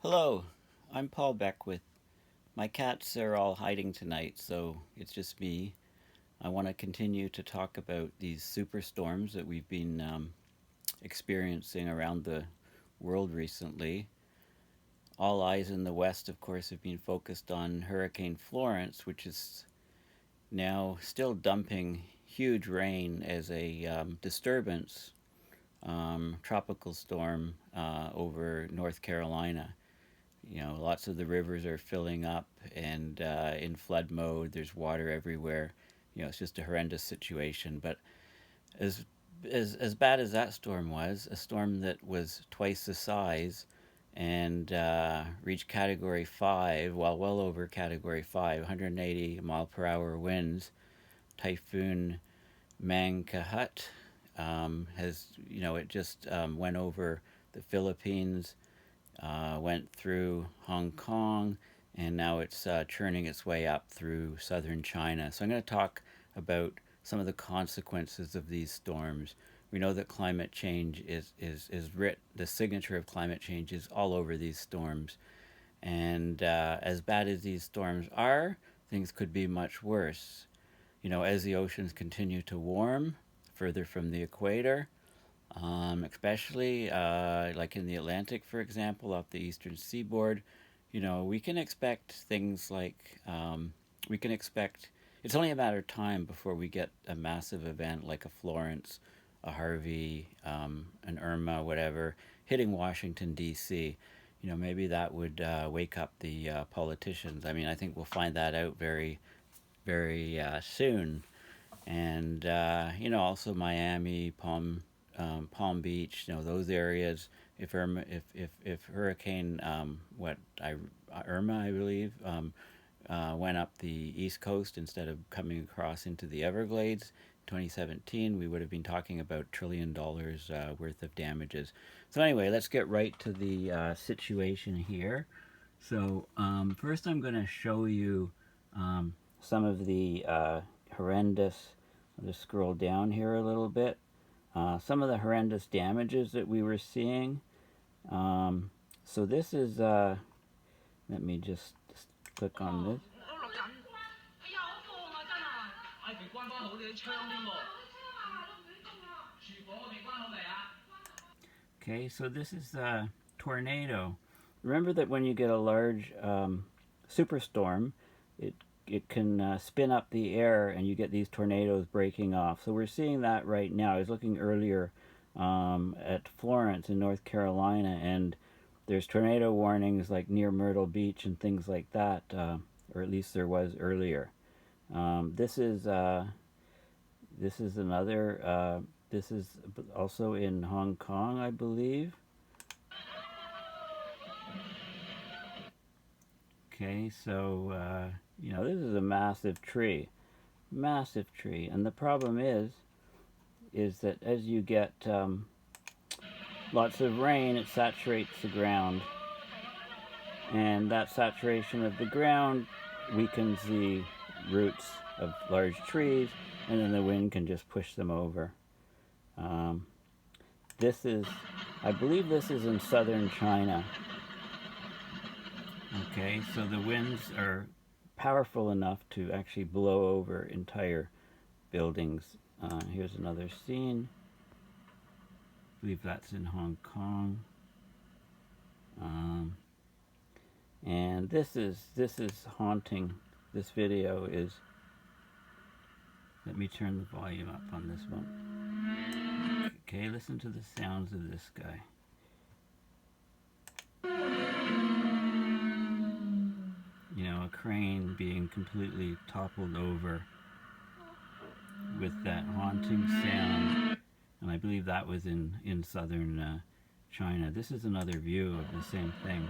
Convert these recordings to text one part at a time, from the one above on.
Hello, I'm Paul Beckwith. My cats are all hiding tonight, so it's just me. I want to continue to talk about these superstorms that we've been experiencing around the world recently. All eyes in the West, of course, have been focused on Hurricane Florence, which is now still dumping huge rain as a disturbance, tropical storm over North Carolina. Lots of the rivers are filling up and in flood mode. There's water everywhere. It's just a horrendous situation. But as as bad as that storm was, a storm that was twice the size and reached Category 5, well over Category 5, 180 mile per hour winds. Typhoon Mangkhut it just went over the Philippines, went through Hong Kong, and now it's churning its way up through southern China. So I'm going to talk about some of the consequences of these storms. We know that climate change is writ. The signature of climate change is all over these storms. And as bad as these storms are, things could be much worse. As the oceans continue to warm further from the equator, especially like in the Atlantic, for example, off the eastern seaboard. We can expect things like we can expect. It's only a matter of time before we get a massive event like a Florence, a Harvey, an Irma, whatever, hitting Washington D.C. Maybe that would wake up the politicians. I mean, I think we'll find that out very, very soon. And also Miami, Palm Beach, those areas. If if Hurricane Irma, I believe, went up the East Coast instead of coming across into the Everglades, 2017, we would have been talking about $1 trillion worth of damages. So anyway, let's get right to the situation here. So first, I'm going to show you some of the horrendous. I'll just scroll down here a little bit. Some of the horrendous damages that we were seeing. So this is, let me just click on this. Okay, so this is a tornado. Remember that when you get a large superstorm, it can spin up the air and you get these tornadoes breaking off. So we're seeing that right now. I was looking earlier at Florence in North Carolina, and there's tornado warnings like near Myrtle Beach and things like that, or at least there was earlier. This is another. This is also in Hong Kong, I believe. Okay, so this is a massive tree, and the problem is that as you get lots of rain, it saturates the ground, and that saturation of the ground weakens the roots of large trees, and then the wind can just push them over. I believe this is in southern China. Okay, so the winds are powerful enough to actually blow over entire buildings. Here's another scene. I believe that's in Hong Kong. And this is haunting. This video is. Let me turn the volume up on this one. Okay, listen to the sounds of this guy. A crane being completely toppled over with that haunting sound. And I believe that was in southern China. This is another view of the same thing.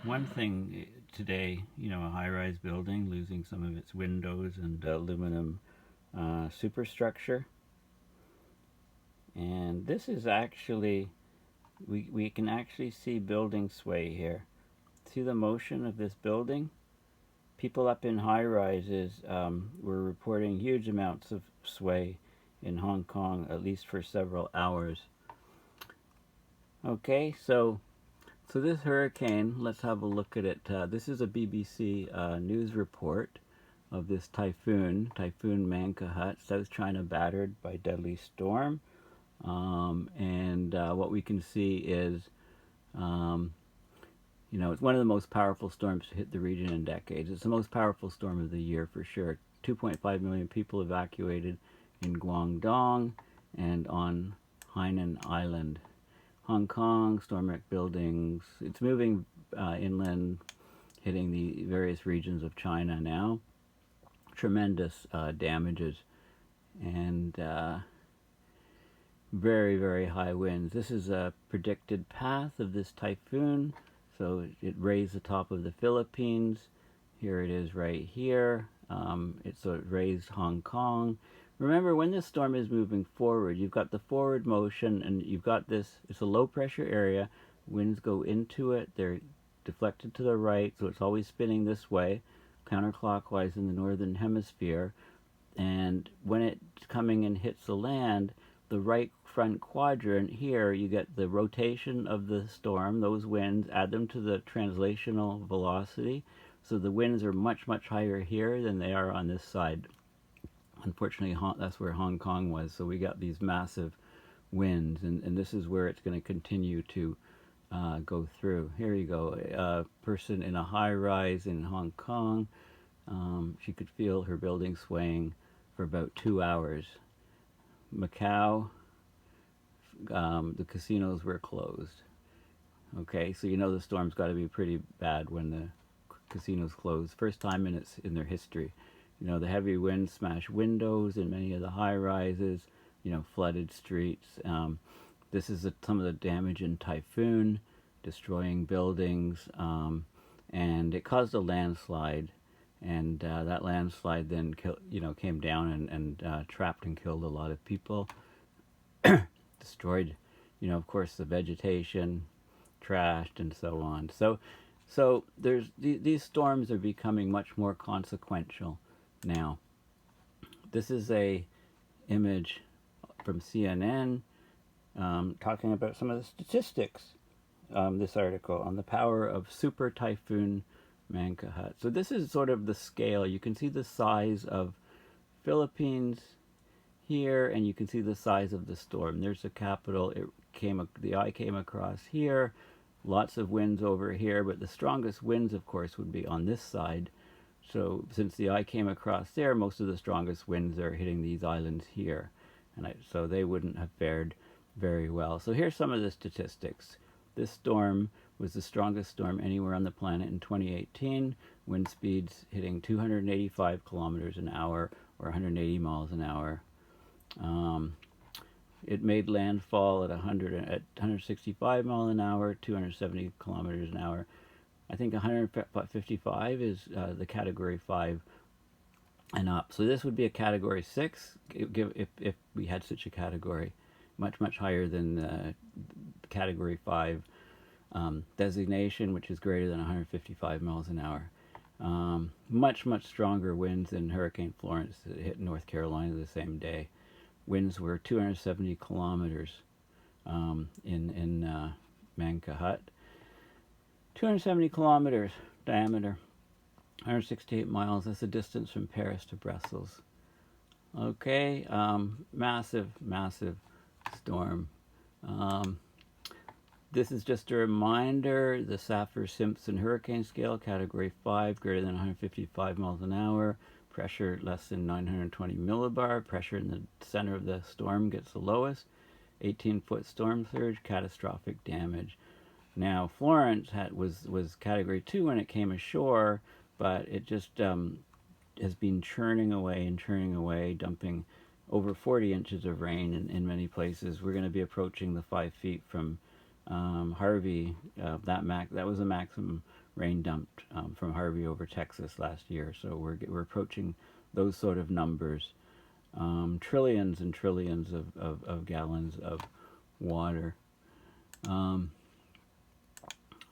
One thing today, a high-rise building losing some of its windows and aluminum superstructure. And this is actually, we can actually see building sway here. See the motion of this building? People up in high-rises were reporting huge amounts of sway in Hong Kong, at least for several hours. Okay, so this hurricane, let's have a look at it. This is a BBC news report of this typhoon, Typhoon Mangkhat, South China battered by deadly storm. And what we can see is, um, it's one of the most powerful storms to hit the region in decades. It's the most powerful storm of the year for sure. 2.5 million people evacuated in Guangdong and on Hainan Island. Hong Kong, storm-wrecked buildings. It's moving inland, hitting the various regions of China now. Tremendous damages and very, very high winds. This is a predicted path of this typhoon. So it raised the top of the Philippines. Here it is right here. So it raised Hong Kong. Remember, when this storm is moving forward, you've got the forward motion, and you've got this, it's a low pressure area. Winds go into it. They're deflected to the right, so it's always spinning this way, counterclockwise in the northern hemisphere. And when it's coming and hits the land, the right front quadrant here, you get the rotation of the storm, those winds, add them to the translational velocity. So the winds are much, much higher here than they are on this side. Unfortunately, that's where Hong Kong was. So we got these massive winds, and this is where it's going to continue to go through. Here you go. A person in a high rise in Hong Kong. She could feel her building swaying for about 2 hours. Macau, the casinos were closed. Okay, so you know the storm's got to be pretty bad when the casinos close. First time in their history. The heavy winds smashed windows in many of the high rises. Flooded streets. This is some of the damage in Typhoon, destroying buildings, and it caused a landslide. And that landslide then came down and trapped and killed a lot of people. Destroyed, of course, the vegetation, trashed, and so on. So there's these storms are becoming much more consequential now. This is a image from CNN talking about some of the statistics. This article on the power of super typhoon Mangkhat. So this is sort of the scale. You can see the size of Philippines here, and you can see the size of the storm. There's the capital. The eye came across here. Lots of winds over here, but the strongest winds, of course, would be on this side. So since the eye came across there, most of the strongest winds are hitting these islands here, and so they wouldn't have fared very well. So here's some of the statistics. This storm was the strongest storm anywhere on the planet in 2018. Wind speeds hitting 285 kilometers an hour or 180 miles an hour. It made landfall at 165 miles an hour, 270 kilometers an hour. I think 155 is the Category 5 and up. So this would be a Category 6 if we had such a category. Much, much higher than the Category 5 designation, which is greater than 155 miles an hour. Much, much stronger winds than Hurricane Florence that hit North Carolina the same day. Winds were 270 kilometers in Mangkhat. 270 kilometers diameter, 168 miles. That's the distance from Paris to Brussels. Okay, massive, massive storm. This is just a reminder, the Saffir-Simpson hurricane scale, Category 5, greater than 155 miles an hour, pressure less than 920 millibar, pressure in the center of the storm gets the lowest, 18-foot storm surge, catastrophic damage. Now, Florence was Category 2 when it came ashore, but it just has been churning away, dumping over 40 inches of rain in many places. We're going to be approaching the 5 feet from Harvey. That was the maximum rain dumped from Harvey over Texas last year. So we're approaching those sort of numbers. Trillions and trillions of gallons of water.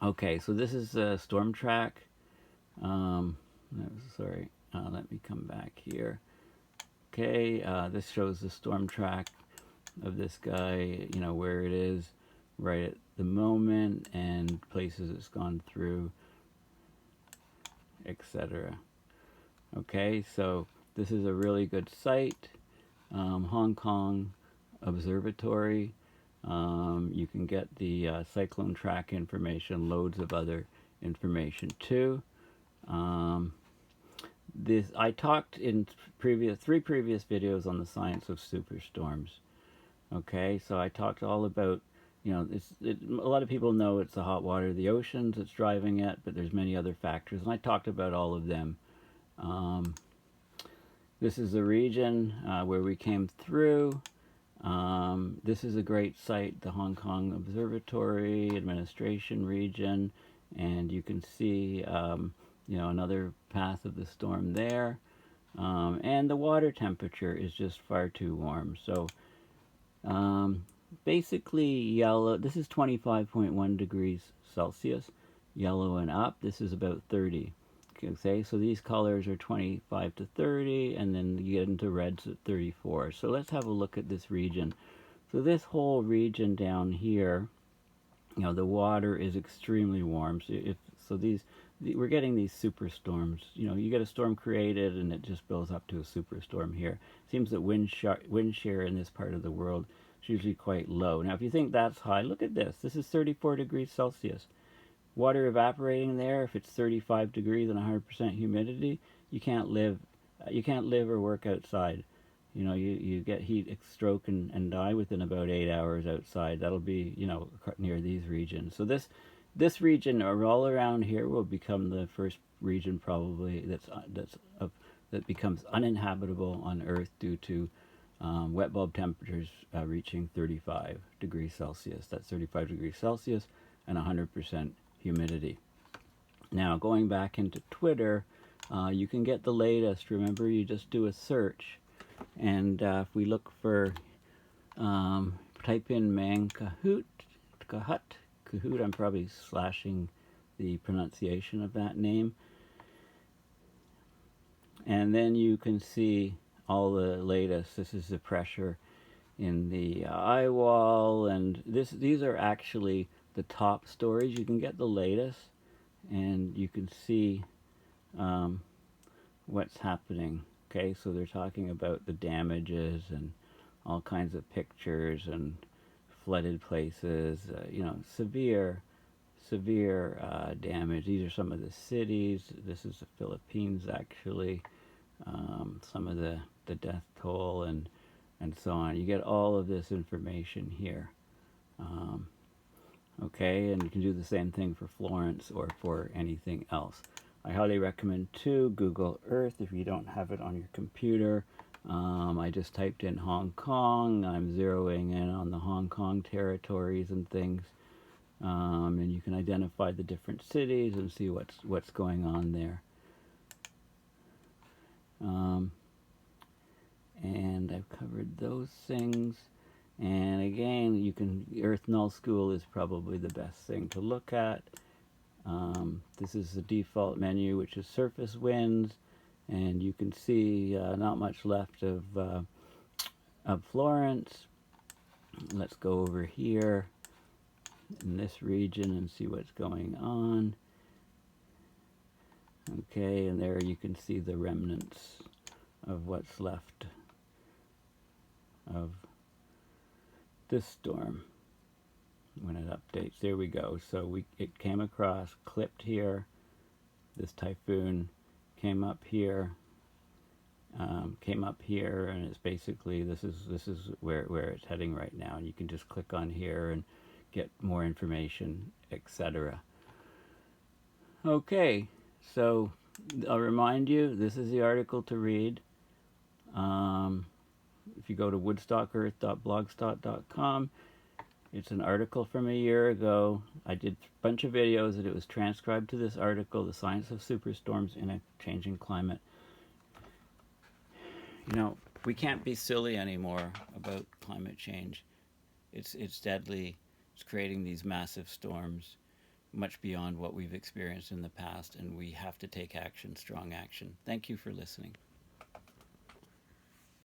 Okay, so this is a storm track. Sorry, let me come back here. Okay, this shows the storm track of this guy, where it is. right at the moment and places it's gone through, etc. Okay, so this is a really good site, Hong Kong Observatory. You can get the cyclone track information, loads of other information too. This I talked in three previous videos on the science of superstorms. Okay, so I talked all about, a lot of people know it's the hot water of the oceans that's driving it, but there's many other factors, and I talked about all of them. This is the region where we came through. This is a great site, the Hong Kong Observatory Administration region, and you can see, another path of the storm there. And the water temperature is just far too warm. So basically yellow, this is 25.1 degrees Celsius, yellow and up, this is about 30. Okay, so these colors are 25 to 30, and then you get into reds at 34. So let's have a look at this region. So this whole region down here, the water is extremely warm. So we're getting these superstorms. You get a storm created and it just builds up to a superstorm here. Seems that wind shear in this part of the world is usually quite low. Now, if you think that's high, look at this. This is 34 degrees Celsius. Water evaporating there, if it's 35 degrees and 100% humidity, you can't live or work outside. You get heat stroke and die within about 8 hours outside. That'll be, near these regions. So this region or all around here will become the first region probably that becomes uninhabitable on Earth due to wet bulb temperatures reaching 35 degrees Celsius. That's 35 degrees Celsius and 100% humidity. Now, going back into Twitter, you can get the latest. Remember, you just do a search, and if we look for, type in Mangkhut, I'm probably slashing the pronunciation of that name, and then you can see all the latest. This is the pressure in the eye wall, and these are actually the top stories. You can get the latest, and you can see what's happening. Okay, so they're talking about the damages and all kinds of pictures and flooded places. Severe damage. These are some of the cities. This is the Philippines, actually. Some of the death toll and so on. You get all of this information here. Okay, and you can do the same thing for Florence or for anything else. I highly recommend too Google Earth if you don't have it on your computer. I just typed in Hong Kong. I'm zeroing in on the Hong Kong territories and things, and you can identify the different cities and see what's going on there. And I've covered those things. And again, Earth Null School is probably the best thing to look at. This is the default menu, which is surface winds, and you can see not much left of Florence. Let's go over here in this region and see what's going on. Okay, and there you can see the remnants of what's left of this storm when it updates. There we go. So it came across, clipped here. This typhoon came up here, and it's basically this is where it's heading right now. And you can just click on here and get more information, etc. Okay, so I'll remind you, this is the article to read. If you go to woodstockearth.blogspot.com, it's an article from a year ago. I did a bunch of videos that it was transcribed to this article, The Science of Superstorms in a Changing Climate. We can't be silly anymore about climate change. It's deadly. It's creating these massive storms, much beyond what we've experienced in the past, and we have to take action, strong action. Thank you for listening.